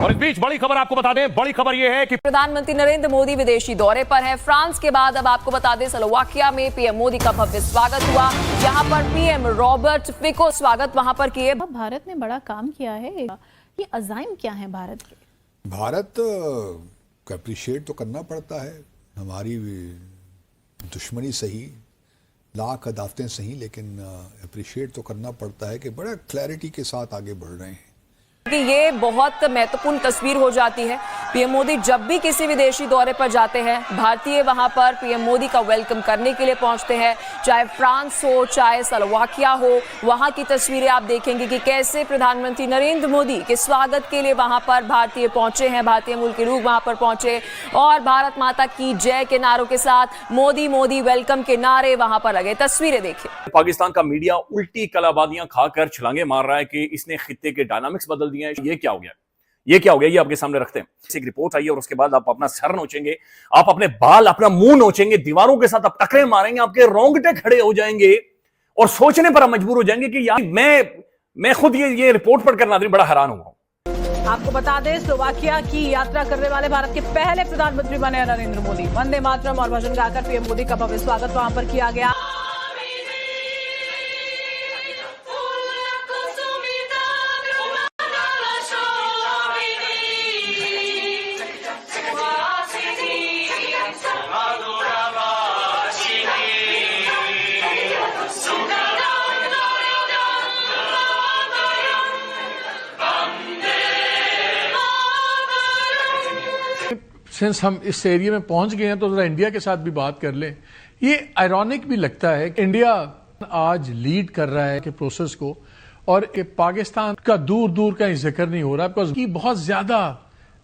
और इस बीच बड़ी खबर आपको बता दें, बड़ी खबर यह है कि प्रधानमंत्री नरेंद्र मोदी विदेशी दौरे पर है। फ्रांस के बाद अब आपको बता दें स्लोवाकिया में पीएम मोदी का भव्य स्वागत हुआ। यहां पर पीएम रॉबर्ट फिको स्वागत वहां पर किए। भारत ने बड़ा काम किया है, ये अज़ाइम क्या है भारत के? भारत को अप्रिशिएट तो करना पड़ता है। हमारी दुश्मनी सही, लाख अदावतें सही, लेकिन अप्रिशिएट तो करना पड़ता है कि बड़ा क्लैरिटी के साथ आगे बढ़ रहे हैं। कि ये बहुत महत्वपूर्ण तस्वीर हो जाती है। पीएम मोदी जब भी किसी विदेशी दौरे पर जाते हैं, भारतीय वहां पर पीएम मोदी का वेलकम करने के लिए पहुंचते हैं। चाहे फ्रांस हो, चाहे स्लोवाकिया हो, वहां की तस्वीरें आप देखेंगे कि कैसे प्रधानमंत्री नरेंद्र मोदी के स्वागत के लिए वहां पर भारतीय पहुंचे हैं। भारतीय मूल के लोग वहां पर पहुंचे और भारत माता की जय के नारों के साथ मोदी मोदी वेलकम के नारे वहां पर लगे। तस्वीरें देखिए। पाकिस्तान का मीडिया उल्टी कलाबादियां खाकर छलांगे मार रहा है कि इसने खित्ते के डायनामिक्स बदल दिए हैं। ये क्या हो गया, ये क्या हो गया, ये आपके सामने रखते हैं। एक रिपोर्ट आई है और उसके बाद आप अपना सर नोचेंगे, आप अपने बाल, अपना मुंह नोचेंगे, दीवारों के साथ आप टकरे मारेंगे, आपके रोंगटे खड़े हो जाएंगे और सोचने पर आप मजबूर हो जाएंगे कि यार मैं खुद ये रिपोर्ट पढ़कर नाज़रीन बड़ा हैरान हुआ। आपको बता दें, स्लोवाकिया की यात्रा करने वाले भारत के पहले प्रधानमंत्री बने नरेंद्र मोदी। वंदे मातरम और भजन गाकर पीएम मोदी का भव्य स्वागत वहां पर किया गया। सिंस हम इस एरिया में पहुंच गए हैं तो जरा इंडिया के साथ भी बात कर लें। ये आयरॉनिक भी लगता है कि इंडिया आज लीड कर रहा है कि प्रोसेस को, और कि पाकिस्तान का दूर दूर का जिक्र नहीं हो रहा, बिकॉज की बहुत ज्यादा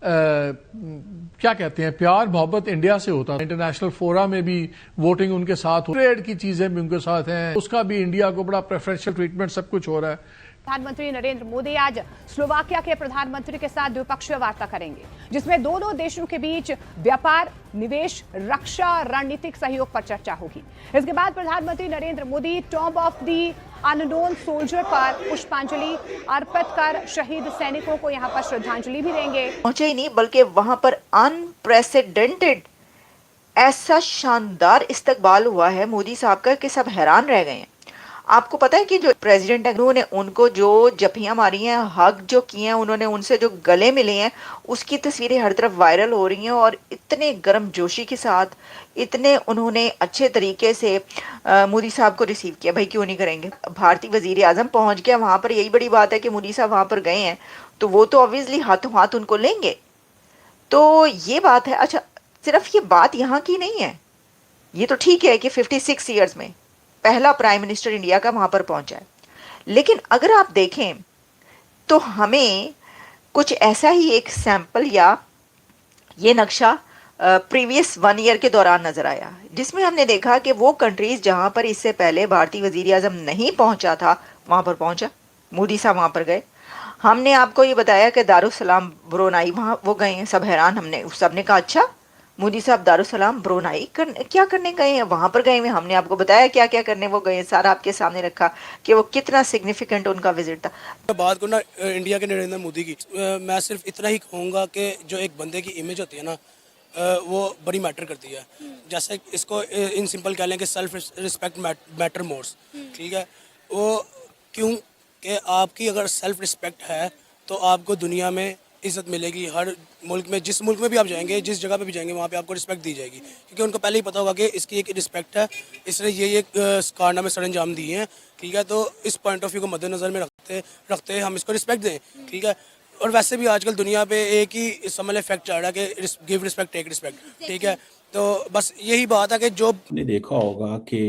क्या कहते हैं प्यार मोहब्बत इंडिया से होता है। इंटरनेशनल फोरा में भी वोटिंग उनके साथ हो, ट्रेड की चीजें भी उनके साथ हैं, उसका भी इंडिया को बड़ा प्रेफरेंशियल ट्रीटमेंट सब कुछ हो रहा है। प्रधानमंत्री नरेंद्र मोदी आज स्लोवाकिया के प्रधानमंत्री के साथ द्विपक्षीय वार्ता करेंगे, जिसमें दोनों देशों के बीच व्यापार, निवेश, रक्षा, रणनीतिक सहयोग पर चर्चा होगी। इसके बाद प्रधानमंत्री Narendra Modi tomb of the unknown soldier पर पुष्पांजलि अर्पित कर शहीद सैनिकों को यहां पर श्रद्धांजलि भी देंगे। पहुंचे ही नहीं, बल्कि वहां पर अनप्रेसिडेंटेड ऐसा शानदार इस्तकबाल हुआ है मोदी साहब का कि सब हैरान रह गए हैं। आपको पता है कि जो प्रेसिडेंट है उन्होंने उनको जो जफियां मारी हैं, हक जो किए हैं, उन्होंने उनसे जो गले मिले हैं, उसकी तस्वीरें हर तरफ वायरल हो रही हैं और इतने गर्म जोशी के साथ, इतने उन्होंने अच्छे तरीके से मोदी साहब को रिसीव किया। भाई क्यों नहीं करेंगे। भारतीय वजीर आजम पहुंच गया वहां पर, यही बड़ी बात है कि मोदी साहब वहां पर गए हैं तो वो तो ऑब्वियसली हाथों हाथ उनको लेंगे। तो ये बात है। अच्छा, सिर्फ ये बात यहाँ की नहीं है। ये तो ठीक है कि 56 ईयर्स में पहला प्राइम मिनिस्टर इंडिया का वहां पर पहुंचा है, लेकिन अगर आप देखें तो हमें कुछ ऐसा ही एक सैंपल या ये नक्शा प्रीवियस 1 ईयर के दौरान नजर आया, जिसमें हमने देखा कि वो कंट्रीज जहां पर इससे पहले भारतीय वजीर आजम नहीं पहुंचा था वहां पर पहुंचा, मोदी साहब वहां पर गए। हमने आपको ये बताया कि दारुसलाम ब्रुनाई वहां वो गए हैं, सब हैरान। हमने सबने कहा अच्छा मोदी साहब दारुसलाम ब्रुनाई क्या करने गए हैं, वहां पर गए हैं। हमने आपको बताया क्या क्या करने वो गए, सारा आपके सामने रखा कि वो कितना सिग्निफिकेंट उनका विजिट था। बात करना इंडिया के नरेंद्र मोदी की, मैं सिर्फ इतना ही कहूँगा कि जो एक बंदे की इमेज होती है ना, वो बड़ी मैटर करती है। जैसे इसको इन सिंपल कह लें कि सेल्फ रिस्पेक्ट मैटर मोर्स, ठीक है। वो क्यों कि आपकी अगर सेल्फ रिस्पेक्ट है तो आपको दुनिया में इज्जत मिलेगी। हर मुल्क में, जिस मुल्क में भी आप जाएंगे, जिस जगह पे भी जाएंगे, वहाँ पे आपको रिस्पेक्ट दी जाएगी, क्योंकि उनको पहले ही पता होगा कि इसकी एक रिस्पेक्ट है, इसने ये कारनामे सरंजाम दिए हैं, ठीक है। तो इस पॉइंट ऑफ व्यू को मद्देनजर में रखते हम इसको रिस्पेक्ट दें, ठीक है। और वैसे भी आजकल दुनिया पे एक ही समझ इफेक्ट चल रहा है कि गिव रिस्पेक्ट टेक रिस्पेक्ट, ठीक है। तो बस यही बात है कि जो आपने देखा होगा कि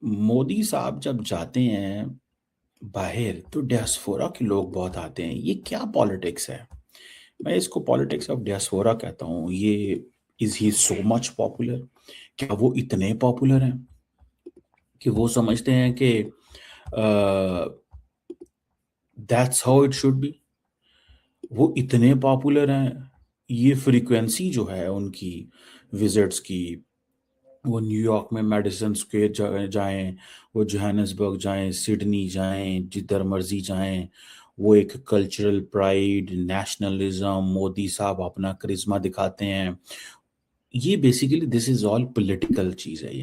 मोदी साहब जब जाते हैं बाहर तो डियास्पोरा के लोग बहुत आते हैं। ये क्या पॉलिटिक्स है? मैं इसको पॉलिटिक्स ऑफ डियास्पोरा कहता हूँ। ये is he so much popular? क्या वो इतने पॉपुलर हैं कि वो समझते हैं कि that's how it should be? वो इतने पॉपुलर हैं, ये फ्रीक्वेंसी जो है उनकी विजिट्स की, वो न्यूयॉर्क में मेडिसन स्क्वेयर जाएं, वो जोहानिसबर्ग जाएं, सिडनी जाएं, जिधर मर्जी जाएं, वो एक कल्चरल प्राइड, नेशनलिज्म, मोदी साहब अपना करिश्मा दिखाते हैं। ये basically this is all political चीज है।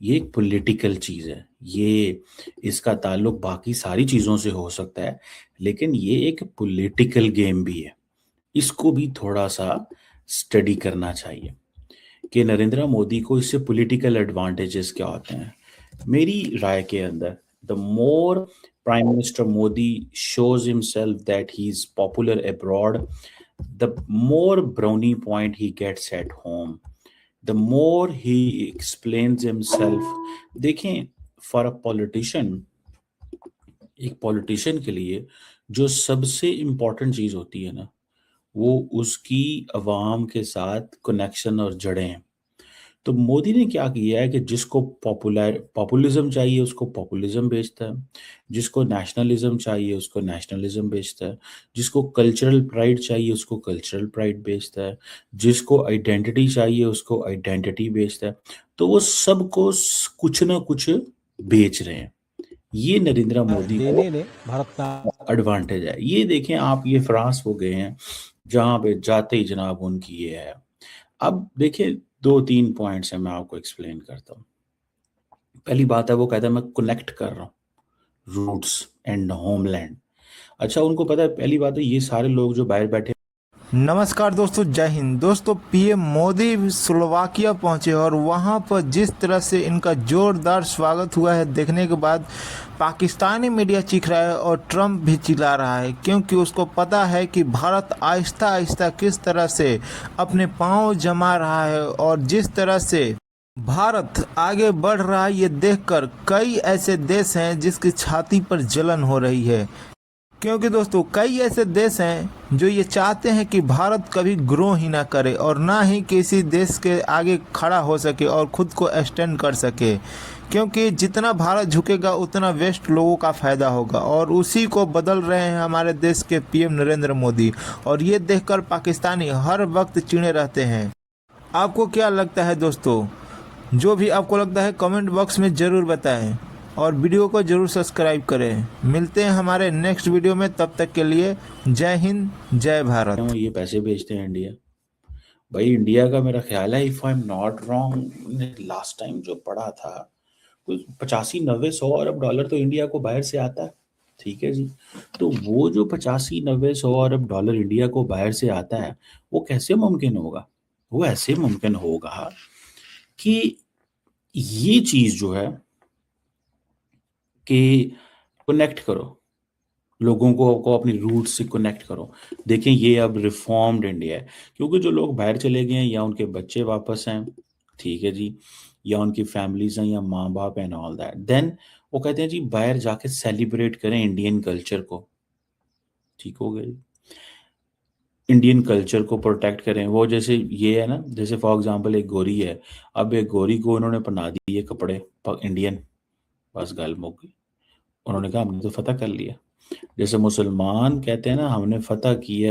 ये एक पॉलिटिकल चीज है। ये इसका ताल्लुक बाकी सारी चीजों से हो सकता है, लेकिन ये एक पॉलिटिकल गेम भी है। इसको भी थोड़ा सा स्टडी करना चाहिए कि नरेंद्र मोदी को इससे पॉलिटिकल एडवांटेजेस क्या होते हैं। मेरी राय के अंदर the more prime minister Modi shows himself that he's popular abroad, the more brownie point he gets at home, the more he explains himself. देखें, फॉर अ पॉलिटिशियन, एक पॉलिटिशियन के लिए जो सबसे इम्पोर्टेंट चीज होती है ना, वो उसकी अवाम के साथ कनेक्शन और जड़ें हैं। तो मोदी ने क्या किया है कि जिसको पॉपुलिज्म चाहिए उसको पॉपुलिज्म बेचता है, जिसको नेशनलिज्म चाहिए उसको नेशनलिज्म बेचता है, जिसको कल्चरल प्राइड चाहिए उसको कल्चरल प्राइड बेचता है, जिसको आइडेंटिटी चाहिए उसको आइडेंटिटी बेचता है। तो वो सबको कुछ ना कुछ बेच रहे हैं। ये नरेंद्र मोदी को एडवांटेज है। ये देखें आप, ये फ्रांस हो गए हैं जहां पे जाते ही जनाब उनकी ये है। अब देखिए 2-3 पॉइंट्स है, मैं आपको एक्सप्लेन करता हूँ। पहली बात है, वो कहता है मैं कनेक्ट कर रहा हूँ रूट्स एंड होमलैंड। अच्छा, उनको पता है, पहली बात है ये सारे लोग जो बाहर बैठे। नमस्कार दोस्तों, जय हिंद। दोस्तों, पीएम मोदी स्लोवाकिया पहुंचे और वहां पर जिस तरह से इनका जोरदार स्वागत हुआ है, देखने के बाद पाकिस्तानी मीडिया चीख रहा है और ट्रंप भी चिल्ला रहा है, क्योंकि उसको पता है कि भारत आहिस्ता आहिस्ता किस तरह से अपने पांव जमा रहा है और जिस तरह से भारत आगे बढ़ रहा है, ये देखकर कई ऐसे देश हैं जिसकी छाती पर जलन हो रही है। क्योंकि दोस्तों, कई ऐसे देश हैं जो ये चाहते हैं कि भारत कभी ग्रो ही ना करे और ना ही किसी देश के आगे खड़ा हो सके और खुद को एक्सटेंड कर सके, क्योंकि जितना भारत झुकेगा उतना वेस्ट लोगों का फायदा होगा। और उसी को बदल रहे हैं हमारे देश के पीएम नरेंद्र मोदी, और ये देखकर पाकिस्तानी हर वक्त चिढ़े रहते हैं। आपको क्या लगता है दोस्तों? जो भी आपको लगता है कमेंट बॉक्स में ज़रूर बताएं और वीडियो को जरूर सब्सक्राइब करें। मिलते हैं हमारे नेक्स्ट वीडियो में, तब तक के लिए जय हिंद, जय भारत। ये पैसे भेजते हैं इंडिया। भाई इंडिया का मेरा ख्याल है, if I am not wrong, last time जो पढ़ा था कुछ 85-90-100 अरब डॉलर तो इंडिया को बाहर से आता है। ठीक है जी, तो वो जो 85-90-100 अरब डॉलर इंडिया को बाहर से आता है, वो कैसे मुमकिन होगा? वो ऐसे मुमकिन होगा कि ये चीज जो है कि कनेक्ट करो लोगों को अपनी रूट से कनेक्ट करो। देखें, ये अब रिफॉर्म्ड इंडिया है, क्योंकि जो लोग बाहर चले गए हैं या उनके बच्चे वापस हैं, ठीक है जी, या उनकी फैमिलीज हैं या माँ बाप एंड ऑल दैट, देन वो कहते हैं जी बाहर जाके सेलिब्रेट करें इंडियन कल्चर को। ठीक हो गया जी, इंडियन कल्चर को प्रोटेक्ट करें। वो जैसे ये है ना, जैसे फॉर एग्जांपल एक गोरी है, अब एक गोरी को उन्होंने पहना दिए कपड़े इंडियन, बस गल मुक गई। उन्होंने कहा हमने तो फतह कर लिया। जैसे मुसलमान कहते हैं ना, हमने फतह किया